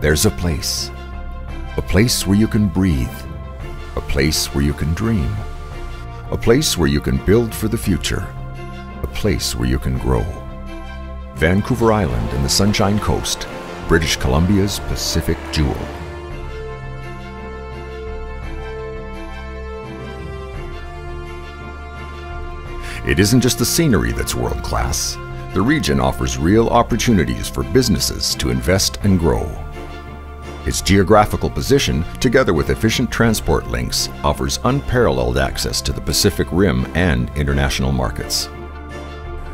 there's a place where you can breathe, a place where you can dream, a place where you can build for the future, a place where you can grow. Vancouver Island and the Sunshine Coast, British Columbia's Pacific jewel. It isn't just the scenery that's world-class. The region offers real opportunities for businesses to invest and grow. Its geographical position, together with efficient transport links, offers unparalleled access to the Pacific Rim and international markets.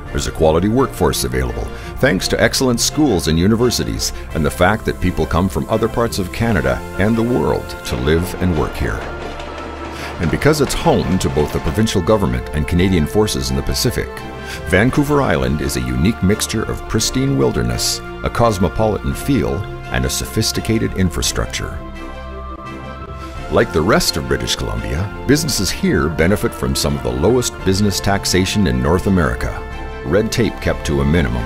There's a quality workforce available, thanks to excellent schools and universities, and the fact that people come from other parts of Canada and the world to live and work here. And because it's home to both the provincial government and Canadian forces in the Pacific, Vancouver Island is a unique mixture of pristine wilderness, a cosmopolitan feel, and a sophisticated infrastructure. Like the rest of British Columbia, businesses here benefit from some of the lowest business taxation in North America, red tape kept to a minimum,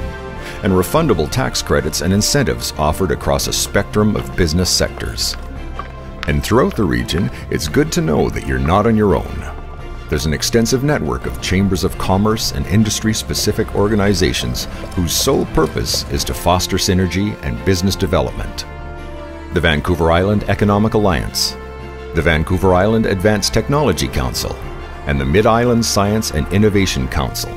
and refundable tax credits and incentives offered across a spectrum of business sectors. And throughout the region, it's good to know that you're not on your own. There's an extensive network of chambers of commerce and industry-specific organizations whose sole purpose is to foster synergy and business development. The Vancouver Island Economic Alliance, the Vancouver Island Advanced Technology Council, and the Mid-Island Science and Innovation Council.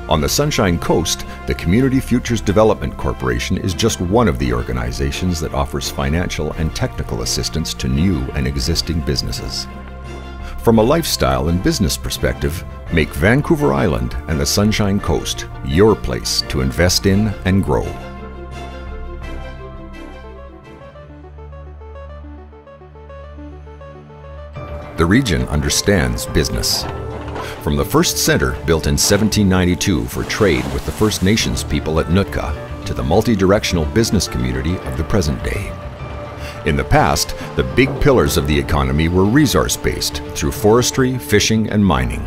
On the Sunshine Coast, the Community Futures Development Corporation is just one of the organizations that offers financial and technical assistance to new and existing businesses. From a lifestyle and business perspective, make Vancouver Island and the Sunshine Coast your place to invest in and grow. The region understands business. From the first center built in 1792 for trade with the First Nations people at Nootka to the multi-directional business community of the present day. In the past, the big pillars of the economy were resource-based through forestry, fishing, and mining.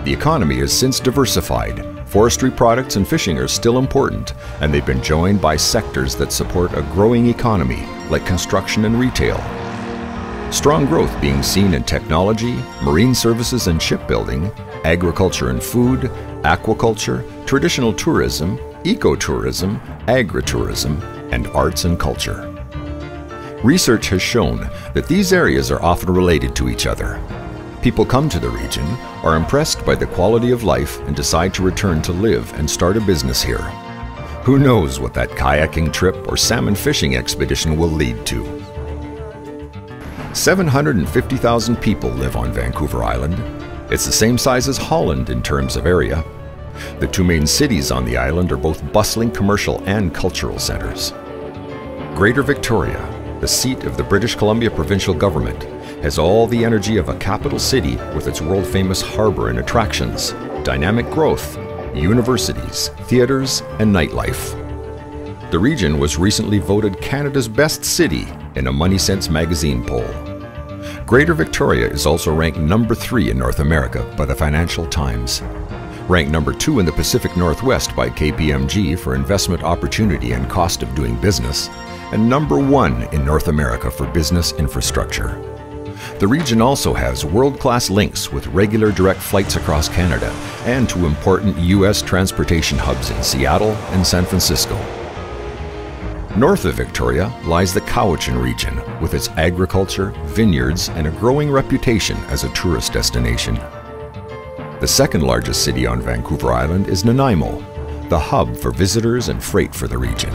The economy has since diversified. Forestry products and fishing are still important, and they've been joined by sectors that support a growing economy like construction and retail. Strong growth being seen in technology, marine services and shipbuilding, agriculture and food, aquaculture, traditional tourism, ecotourism, agritourism, and arts and culture. Research has shown that these areas are often related to each other. People come to the region, are impressed by the quality of life, and decide to return to live and start a business here. Who knows what that kayaking trip or salmon fishing expedition will lead to? 750,000 people live on Vancouver Island. It's the same size as Holland in terms of area. The two main cities on the island are both bustling commercial and cultural centers. Greater Victoria, the seat of the British Columbia provincial government, has all the energy of a capital city with its world-famous harbour and attractions, dynamic growth, universities, theatres, and nightlife. The region was recently voted Canada's best city in a Money Sense magazine poll. Greater Victoria is also ranked number 3 in North America by the Financial Times, ranked number 2 in the Pacific Northwest by KPMG for investment opportunity and cost of doing business, and number 1 in North America for business infrastructure. The region also has world-class links with regular direct flights across Canada and to important U.S. transportation hubs in Seattle and San Francisco. North of Victoria lies the Cowichan region with its agriculture, vineyards, and a growing reputation as a tourist destination. The second largest city on Vancouver Island is Nanaimo, the hub for visitors and freight for the region.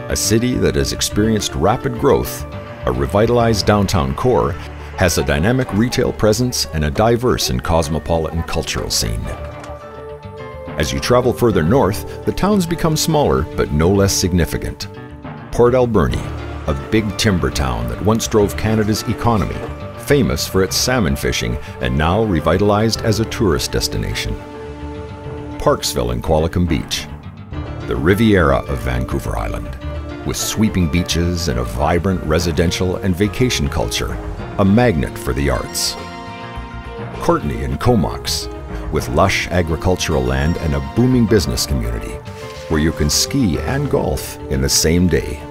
A city that has experienced rapid growth, a revitalized downtown core, has a dynamic retail presence and a diverse and cosmopolitan cultural scene. As you travel further north, the towns become smaller but no less significant. Port Alberni, a big timber town that once drove Canada's economy, famous for its salmon fishing and now revitalized as a tourist destination. Parksville and Qualicum Beach, the Riviera of Vancouver Island, with sweeping beaches and a vibrant residential and vacation culture, a magnet for the arts. Courtenay and Comox, with lush agricultural land and a booming business community, where you can ski and golf in the same day.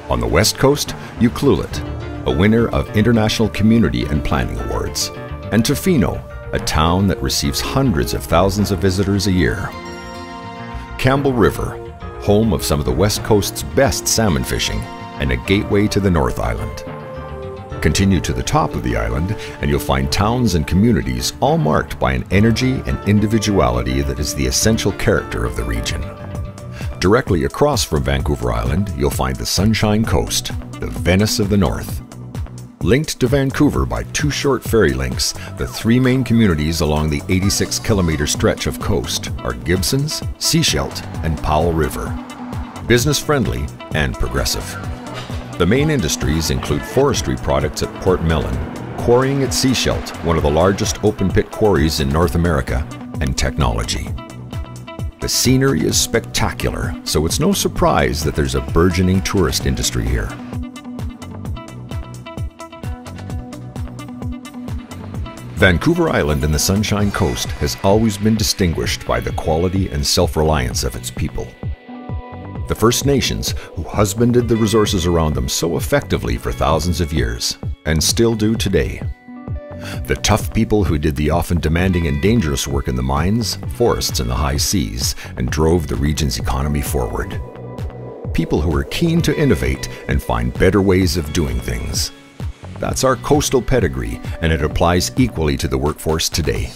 On the west coast, Ucluelet, a winner of International Community and Planning Awards, and Tofino, a town that receives hundreds of thousands of visitors a year. Campbell River, home of some of the west coast's best salmon fishing and a gateway to the North Island. Continue to the top of the island and you'll find towns and communities all marked by an energy and individuality that is the essential character of the region. Directly across from Vancouver Island, you'll find the Sunshine Coast, the Venice of the North. Linked to Vancouver by 2 short ferry links, the 3 main communities along the 86-kilometer stretch of coast are Gibsons, Seashelt, and Powell River. Business-friendly and progressive. The main industries include forestry products at Port Mellon, quarrying at Seashelt, one of the largest open-pit quarries in North America, and technology. The scenery is spectacular, so it's no surprise that there's a burgeoning tourist industry here. Vancouver Island and the Sunshine Coast has always been distinguished by the quality and self-reliance of its people. The First Nations, who husbanded the resources around them so effectively for thousands of years, and still do today. The tough people who did the often demanding and dangerous work in the mines, forests, and the high seas, and drove the region's economy forward. People who are keen to innovate and find better ways of doing things. That's our coastal pedigree, and it applies equally to the workforce today.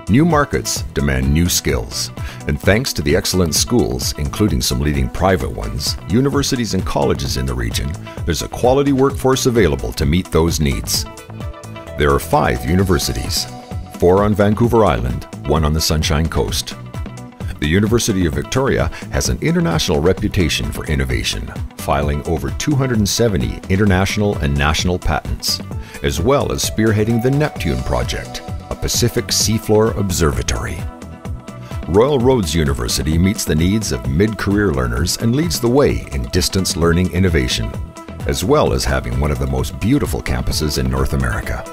New markets demand new skills, and thanks to the excellent schools, including some leading private ones, universities and colleges in the region, there's a quality workforce available to meet those needs. There are 5 universities, 4 on Vancouver Island, 1 on the Sunshine Coast. The University of Victoria has an international reputation for innovation, filing over 270 international and national patents, as well as spearheading the Neptune Project, a Pacific seafloor observatory. Royal Roads University meets the needs of mid-career learners and leads the way in distance learning innovation, as well as having one of the most beautiful campuses in North America.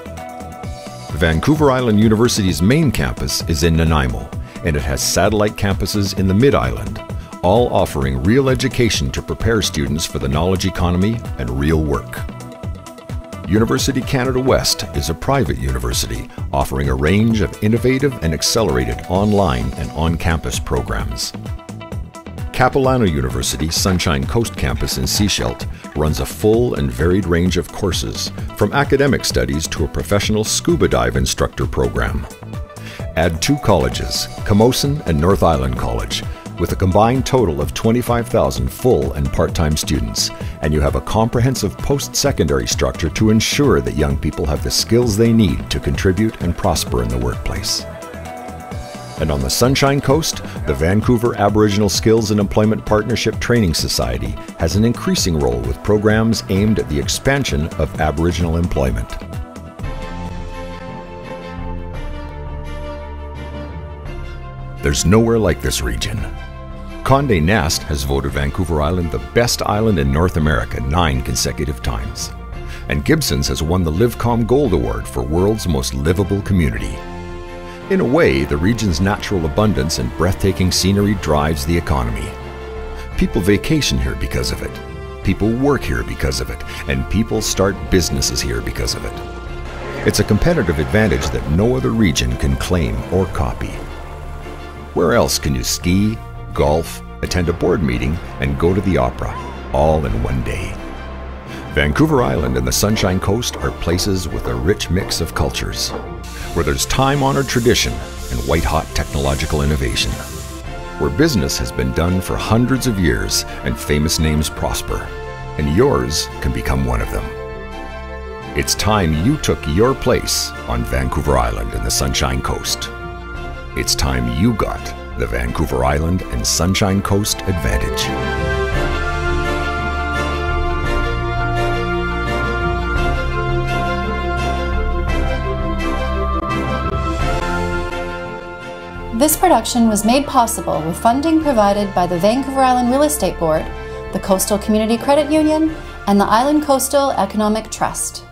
Vancouver Island University's main campus is in Nanaimo, and it has satellite campuses in the Mid-Island, all offering real education to prepare students for the knowledge economy and real work. University Canada West is a private university offering a range of innovative and accelerated online and on-campus programs. Capilano University Sunshine Coast Campus in Seashelt runs a full and varied range of courses, from academic studies to a professional scuba dive instructor program. Add 2 colleges, Camosun and North Island College, with a combined total of 25,000 full and part-time students, and you have a comprehensive post-secondary structure to ensure that young people have the skills they need to contribute and prosper in the workplace. And on the Sunshine Coast, the Vancouver Aboriginal Skills and Employment Partnership Training Society has an increasing role with programs aimed at the expansion of Aboriginal employment. There's nowhere like this region. Condé Nast has voted Vancouver Island the best island in North America 9 consecutive times. And Gibsons has won the LivCom Gold Award for World's Most Livable Community. In a way, the region's natural abundance and breathtaking scenery drives the economy. People vacation here because of it. People work here because of it. And people start businesses here because of it. It's a competitive advantage that no other region can claim or copy. Where else can you ski, golf, attend a board meeting, and go to the opera, all in one day? Vancouver Island and the Sunshine Coast are places with a rich mix of cultures, where there's time-honored tradition and white-hot technological innovation, where business has been done for hundreds of years and famous names prosper, and yours can become one of them. It's time you took your place on Vancouver Island and the Sunshine Coast. It's time you got the Vancouver Island and Sunshine Coast advantage. This production was made possible with funding provided by the Vancouver Island Real Estate Board, the Coastal Community Credit Union, and the Island Coastal Economic Trust.